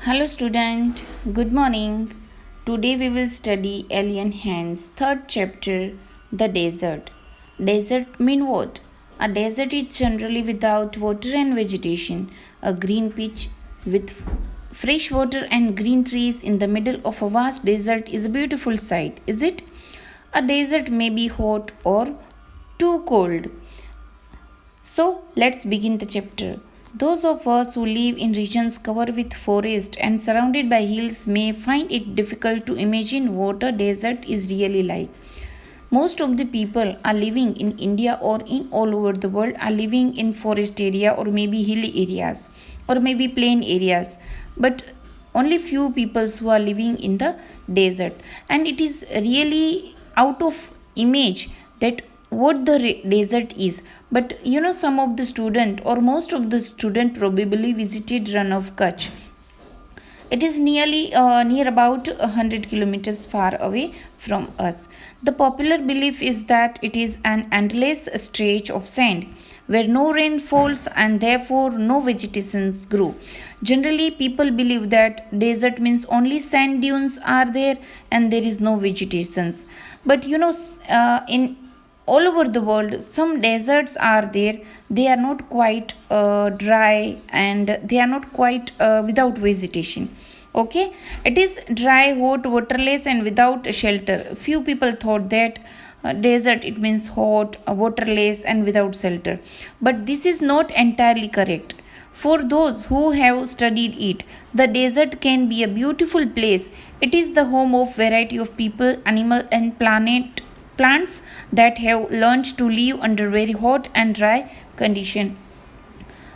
Hello student, good morning. Today we will study Alien Hands third chapter, The Desert. Desert mean what? A desert is generally without water and vegetation. A green pitch with fresh water and green trees in the middle of a vast desert is a beautiful sight, is it? A desert may be hot or too cold. So let's begin the chapter. Those of us who live in regions covered with forest and surrounded by hills may find it difficult to imagine what a desert is really like. Most of the people are living in India or in all over the world are living in forest area or maybe hilly areas or maybe plain areas. But only few people who are living in the desert, and it is really out of image that what the desert is. But some of the student or most of the student probably visited Run of Kutch. It is near about 100 kilometers far away from us. The popular belief is that it is an endless stretch of sand where no rain falls and therefore no vegetations grow. Generally, people believe that desert means only sand dunes are there and there is no vegetations. But in all over the world, some deserts are there. They are not quite dry and they are not quite without vegetation. Okay, it is dry, hot, waterless, and without shelter. Few people thought that desert it means hot, waterless, and without shelter, but this is not entirely correct. For those who have studied it, the desert can be a beautiful place. It is the home of variety of people, animal, and plants that have learned to live under very hot and dry condition.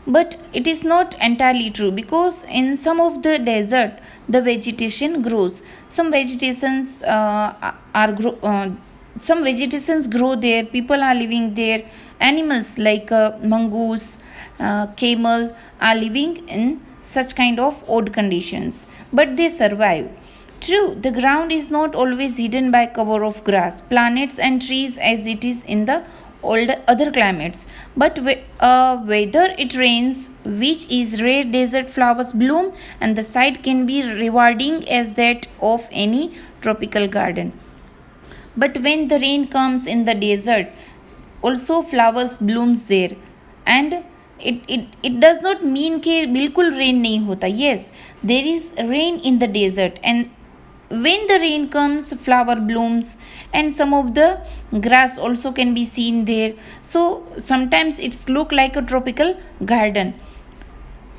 But it is not entirely true because in some of the desert the vegetation grows. Some vegetations some vegetations grow there. People are living there. Animals like mongoose, camel are living in such kind of odd conditions, but they survive. True, the ground is not always hidden by cover of grass, plants and trees as it is in the other climates. But whether it rains, which is rare, desert flowers bloom, and the sight can be rewarding as that of any tropical garden. But when the rain comes in the desert, also flowers blooms there, and it does not mean कि बिल्कुल rain नहीं होता. Yes, there is rain in the desert, and when the rain comes flower blooms and some of the grass also can be seen there. So sometimes it's look like a tropical garden.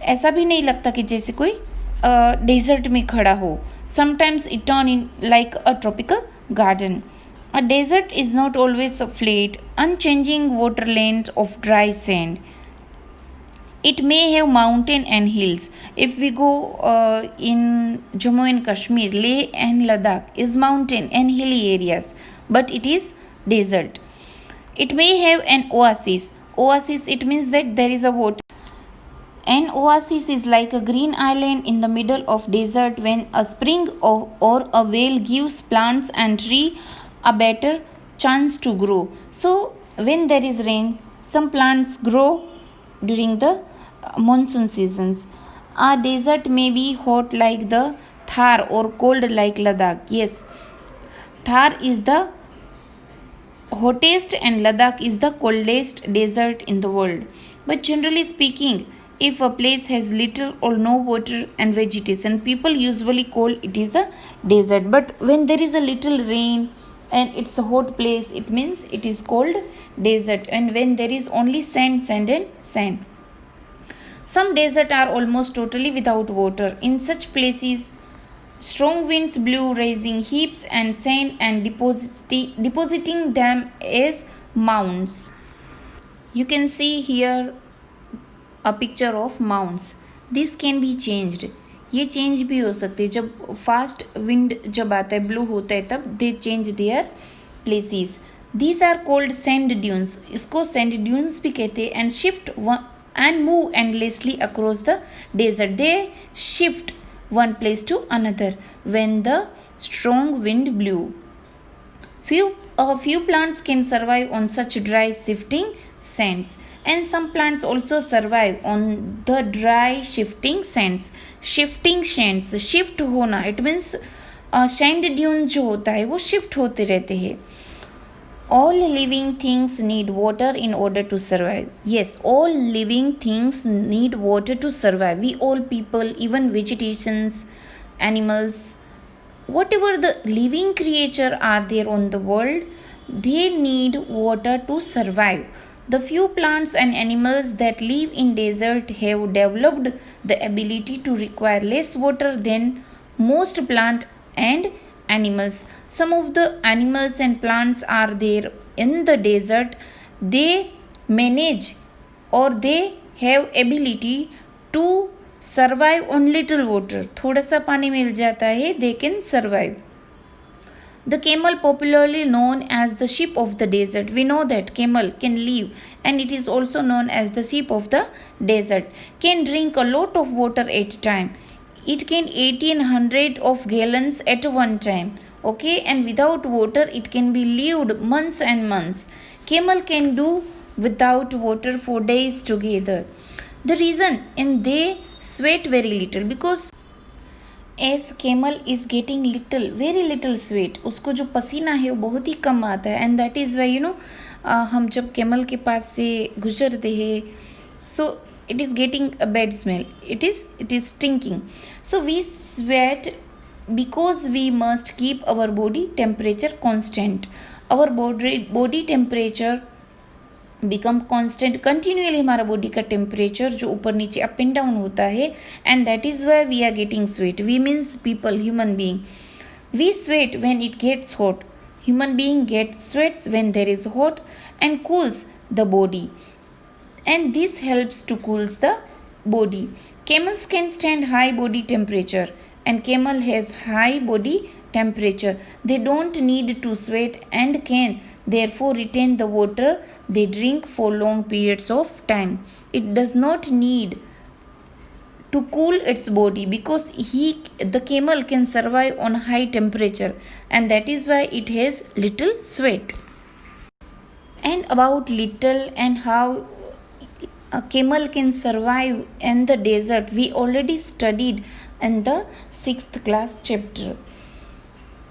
ऐसा भी नहीं लगता कि जैसे कोई desert में खड़ा हो. Sometimes it turn in like a tropical garden. A desert is not always a flat, unchanging waterland of dry sand. It may have mountain and hills. If we go in Jammu and Kashmir, Leh and Ladakh is mountain and hilly areas, but it is desert. It may have an oasis. Oasis, it means that there is a water. An oasis is like a green island in the middle of desert when a spring or a well gives plants and tree a better chance to grow. So when there is rain, some plants grow during the monsoon seasons. A desert may be hot like the Thar or cold like Ladakh. Yes, Thar is the hottest and Ladakh is the coldest desert in the world. But generally speaking, if a place has little or no water and vegetation, people usually call it is a desert. But when there is a little rain and it's a hot place, it means it is called desert. And when there is only sand and sand. Some deserts are almost totally without water. In such places, strong winds blew, raising heaps and sand and depositing them as mounds. You can see here a picture of mounds. This can be changed. ये change भी हो सकते हैं जब fast wind जब आता है blue होता है तब they change their places. These are cold sand dunes. इसको सैंड ड्यून्स भी कहते हैं. And shift and move endlessly across the desert. They shift one place to another when the strong wind blew. A few plants can survive on such dry shifting sands. And some plants also survive on the dry shifting sands. Shifting sands, shift होना, it means sand dune जो होता है वो shift होते रहते हैं. All living things need water in order to survive. Yes, all living things need water to survive. We all people, even vegetations, animals, whatever the living creature are there on the world, they need water to survive. The few plants and animals that live in desert have developed the ability to require less water than most plant and animals. Some of the animals and plants are there in the desert. They manage or they have ability to survive on little water. थोड़ा सा पानी मिल जाता है, they can survive. The camel, popularly known as the sheep of the desert. We know that camel can live, and it is also known as the sheep of the desert. Can drink a lot of water at a time. It can 1800 of gallons at one time. Okay, and without water it can be lived months and months. Camel can do without water for days together. The reason, and they sweat very little, because as camel is getting little, very little sweat, उसको जो पसीना है वो बहुत ही कम आता है. And that is why हम जब camel के पास से गुजरते हैं, so it is getting a bad smell, it is stinking. So we sweat because we must keep our body temperature constant. Our body temperature become constant. Continuously हमारा body का temperature जो ऊपर नीचे अप एंड डाउन होता है, and that is why we are getting sweat. We means people, human being. We sweat when it gets hot. Human being get sweats when there is hot and cools the body, and this helps to cools the body. Camels can stand high body temperature, and camel has high body temperature. They don't need to sweat and can therefore retain the water they drink for long periods of time. It does not need to cool its body because the camel can survive on high temperature, and that is why it has little sweat. And about little and how a camel can survive in the desert, we already studied in the 6th class chapter.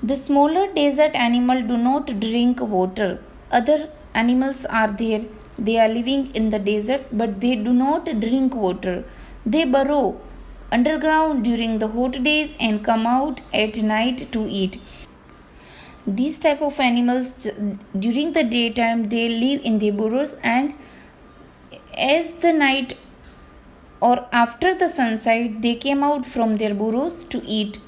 The smaller desert animals do not drink water. Other animals are there, they are living in the desert, but they do not drink water. They burrow underground during the hot days and come out at night to eat. These type of animals, during the daytime they live in the burrows, and as the night or after the sunset they came out from their burrows to eat.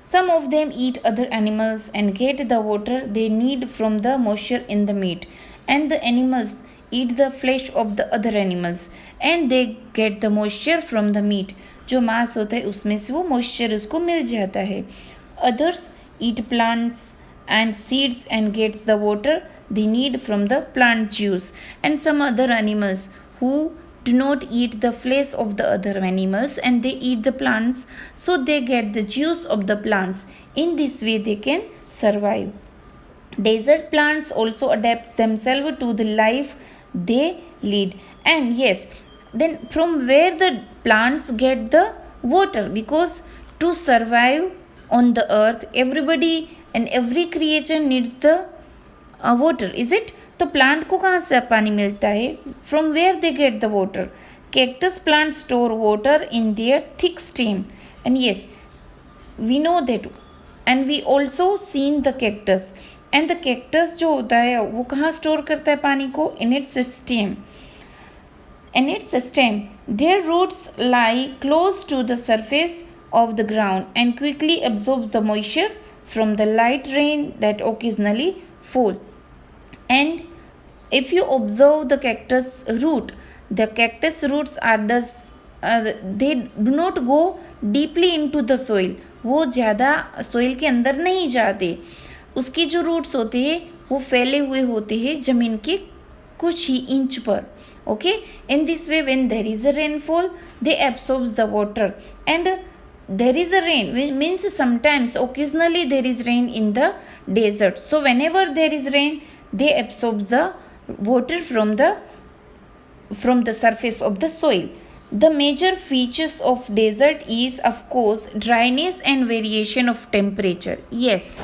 Some of them eat other animals and get the water they need from the moisture in the meat, and the animals eat the flesh of the other animals and they get the moisture from the meat. जो मांस होता है उसमें से वो moisture उसको मिल जाता है. Others eat plants and seeds and gets the water they need from the plant juice. And some other animals who do not eat the flesh of the other animals and they eat the plants, so they get the juice of the plants. In this way they can survive. Desert plants also adapt themselves to the life they lead. And yes, then from where the plants get the water, because to survive on the earth everybody and every creature needs the water, is it? तो plant को कहाँ से पानी मिलता है? From where they get the water? Cactus plant store water in their thick stem, and yes we know that, and we also seen the cactus. And the cactus जो होता है वो कहाँ स्टोर करता है पानी को? In its stem. In its stem their roots lie close to the surface of the ground and quickly absorbs the moisture from the light rain that occasionally fall. And if you observe the cactus roots are they do not go deeply into the soil. वो ज़्यादा soil के अंदर नहीं जाते. उसकी जो roots होते हैं वो फैले हुए होते हैं ज़मीन के कुछ ही इंच पर. Okay, in this way when there is a rainfall they absorbs the water, and there is a rain means sometimes occasionally there is rain in the desert. So whenever there is rain they absorb the water from the from the surface of the soil. The major features of desert is of course dryness and variation of temperature. Yes,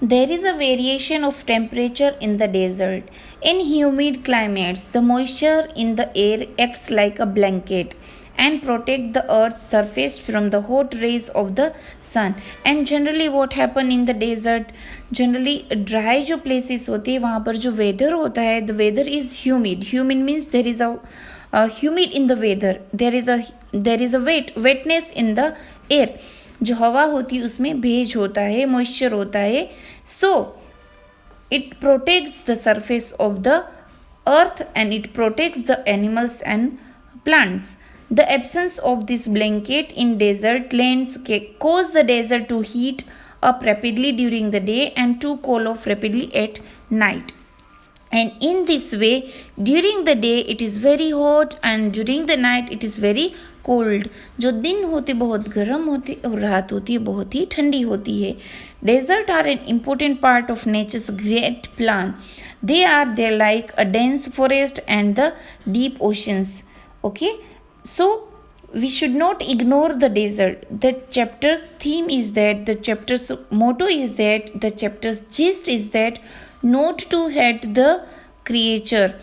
there is a variation of temperature in the desert. In humid climates, the moisture in the air acts like a blanket and protect the earth's surface from the hot rays of the sun. And generally what happen in the desert, generally dry जो places होते हैं वहाँ पर जो weather होता है, the weather is humid. Humid means there is a humid in the weather. There is a wetness in the air. जो हवा होती है उसमें भेज होता है, मॉइस्चर होता है. सो it protects the surface of the earth and it protects the animals and plants. The absence of this blanket in desert lands cause the desert to heat up rapidly during the day and to cool off rapidly at night. And in this way, during the day it is very hot and during the night it is very cold. जो दिन होते बहुत गर्म होते और रात होती है बहुत ही ठंडी होती है. Desert are an important part of nature's great plan. They are there like a dense forest and the deep oceans. Okay, so we should not ignore the desert. The chapter's theme is that, the chapter's motto is that, the chapter's gist is that not to hate the creature.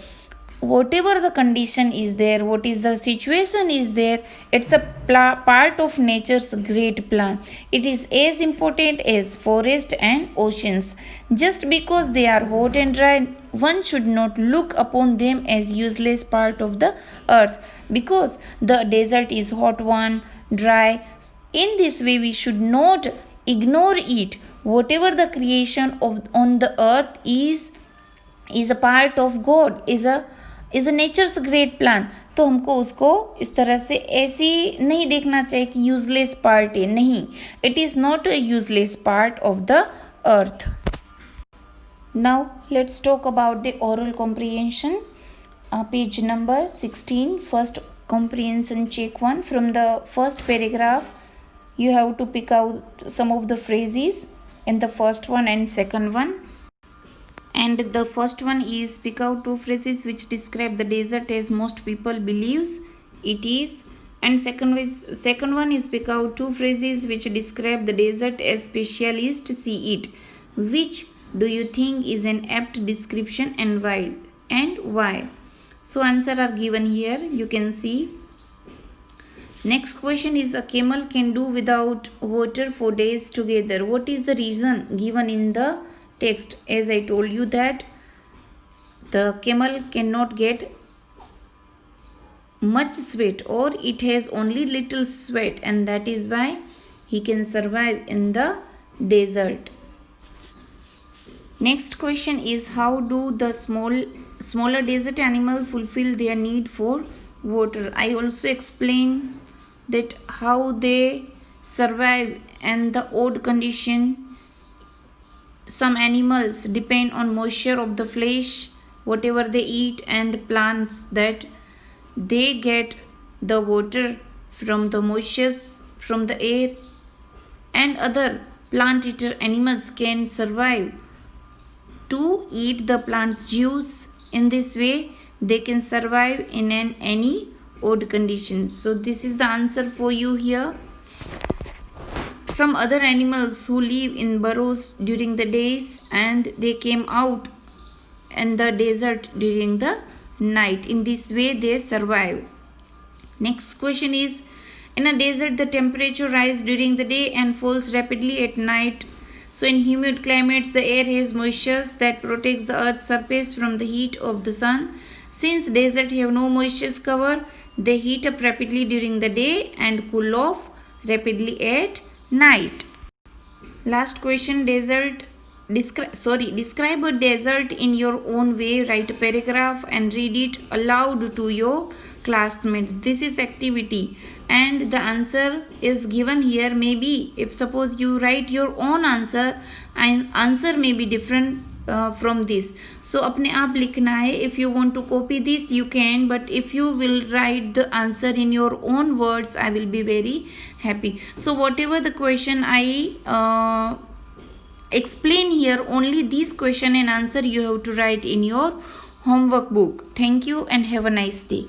Whatever the condition is there, what is the situation is there, it's a part of nature's great plan. It is as important as forest and oceans. Just because they are hot and dry, one should not look upon them as useless part of the earth, because the desert is hot one, dry. In this way we should not ignore it. Whatever the creation of on the earth is a part of God, is a nature's great plan. तो हमको उसको इस तरह से ऐसी नहीं देखना चाहिए कि यूजलेस पार्ट है. नहीं, it is not a useless part of the earth. Now let's talk about the oral comprehension. Page number 16, first comprehension check 1. From the first paragraph you have to pick out some of the phrases in the first one and second one. And the first one is pick out two phrases which describe the desert as most people believes it is. And second one is pick out two phrases which describe the desert as specialists see it. Which do you think is an apt description and why? So answer are given here, you can see. Next question is a camel can do without water for days together. What is the reason given in the text? As I told you that the camel cannot get much sweat, or it has only little sweat, and that is why he can survive in the desert. Next question is how do the smaller desert animals fulfill their need for water? I also explained that how they survive in the odd condition. Some animals depend on moisture of the flesh, whatever they eat, and plants that they get the water from the moisture from the air. And other plant eater animals can survive to eat the plant's juice. In this way they can survive in any odd conditions. So this is the answer for you here. Some other animals who live in burrows during the days and they came out in the desert during the night. In this way they survive. Next question is, in a desert the temperature rises during the day and falls rapidly at night. So in humid climates the air has moisture that protects the earth's surface from the heat of the sun. Since deserts have no moisture cover, they heat up rapidly during the day and cool off rapidly at night. Last question, describe a desert in your own way. Write a paragraph and read it aloud to your classmates. This is activity and the answer is given here. Maybe if suppose you write your own answer and answer may be different from this. So अपने आप लिखना है. If you want to copy this you can, but if you will write the answer in your own words I will be very happy. So whatever the question I explain here, only this question and answer you have to write in your homework book. Thank you and have a nice day.